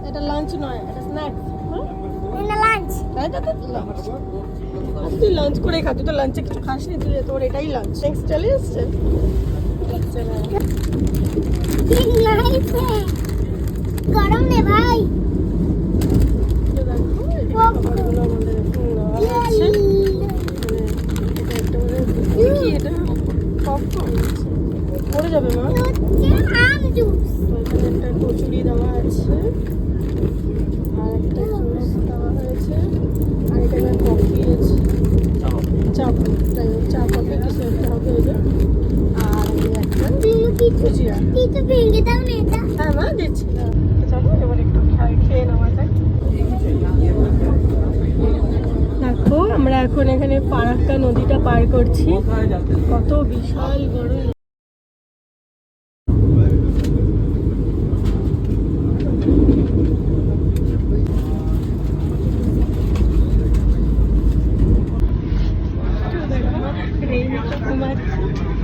এটা লাঞ্চ নয়, এটা স্ন্যাক্স। তুই লাঞ্চ করে খা, তুই তো লাঞ্চে কিছু খাস নি, তুই তোর এটাই লাঞ্চ। নেক্সট চলে এসছে গরম নে ভাই। পড়ে যাবে মা। একটা কচুরি দেওয়া আছে, আর একটা জুস দেওয়া হয়েছে, আর এখানে কফি আছে, চা চা কফি কিছু একটা হবে এটা, আর একটা ভুজিয়া। হ্যাঁ মা দিচ্ছি। চলো এবার একটু খেয়ে নেওয়া যায়। দেখো আমরা এখন এখানে ফারাক্কা নদীটা পার করছি, কত বিশাল বড়।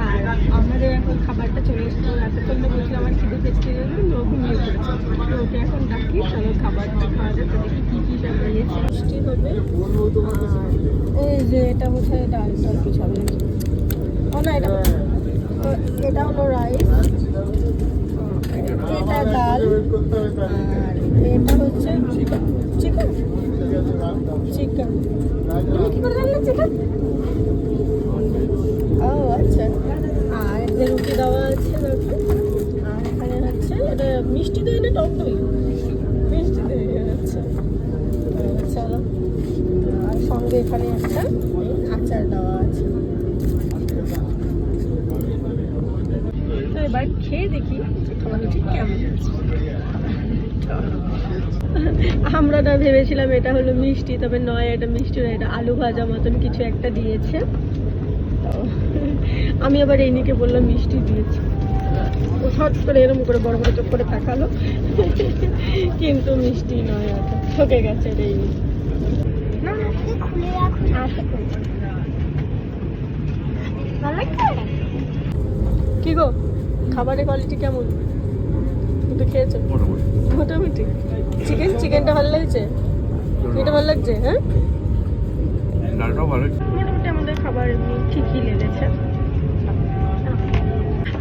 আর আমাদের এখন খাবারটা চলে এসেছে, এতক্ষণ বলছিল আমার খিদে পেয়েছে, ঘুমিয়ে পড়েছে। তো ওকে এখন ডাকি, চলো খাবারটা খাওয়া যাবে, দেখি কি কি সব রয়েছে। মিষ্টি হবে, এই যে এটা বোধহয় ডাল টাল কিছু হবে, ও না এটা হলো রাইস, এটা ডাল, আর এটা হচ্ছে চিকেন। চিকেন তুমি কি করে জানলে চিকেন? ও আচ্ছা। আর এখানে রুটি দেওয়া আছে, আর এখানে হচ্ছে এটা মিষ্টি দই না টক দই? মিষ্টি দই আচ্ছা। চলো, আর সঙ্গে এখানে একটা আচার দেওয়া আছে। তো এবার খেয়ে দেখি খাবারটা ঠিক কেমন আছে। আমরা না ভেবেছিলাম এটা হলো মিষ্টি, তবে নয়, এটা মিষ্টি নয়, এটা আলু ভাজা মতন কিছু একটা দিয়েছে। আমি আবার এই নিকে বললাম মিষ্টি দিয়েছি, ও হট করে এরকম করে বড় বড় চোখ করে তাকালো, কিন্তু মিষ্টি নয়, ওটা ঠকে গেছে এই নিক। কি গো, খাবারের কোয়ালিটি কেমন? তো খেয়েছো মোটামুটি? চিকেনটা ভালো লাগছে, এটা ভালো লাগছে? হ্যাঁ মোটামুটি আমাদের খাবার এমনি ঠিকই লেগেছে।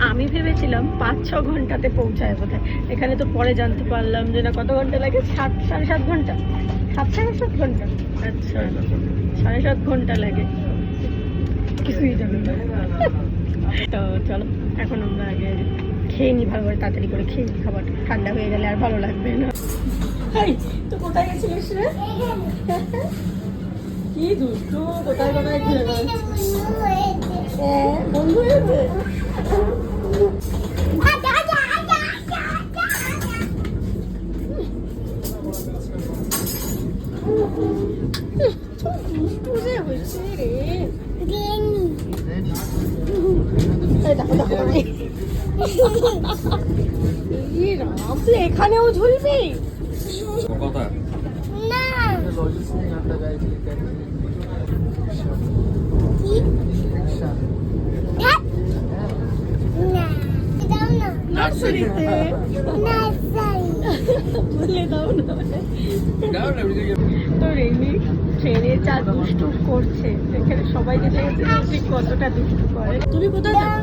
আমি ভেবেছিলাম 5-6 ঘন্টাতে পৌঁছায় বোধহয়, এখানে তো পরে জানতে পারলাম যে না কত ঘন্টা লাগে, 7-7.5 ঘন্টা, 7-7.5 ঘন্টা। আচ্ছা 7.5 ঘন্টা লাগে, কিছুই জানি না। তো চলো এখন আমরা আগে খেয়ে নিই, ভালো করে তাড়াতাড়ি করে খেয়ে নিই, খাবার ঠান্ডা হয়ে গেলে আর ভালো লাগবে না। তো কোথায় গেছিলিস রে? কি দুষ্টু, কোথায় কোথায় ঘুরে বেড়াচ্ছিস? হ্যাঁ বন্ধু হয়েছে। দুষ্টু যে হয়েছে রে। রাম, তুই এখানেও ঝুলবি? নার্সারিতে বলে দাও না। তো রেনি ট্রেনে যা দুষ্টু করছে, এখানে সবাই দেখে গেছে ঠিক কতটা দুষ্টু করে। তুমি কোথায় যাও?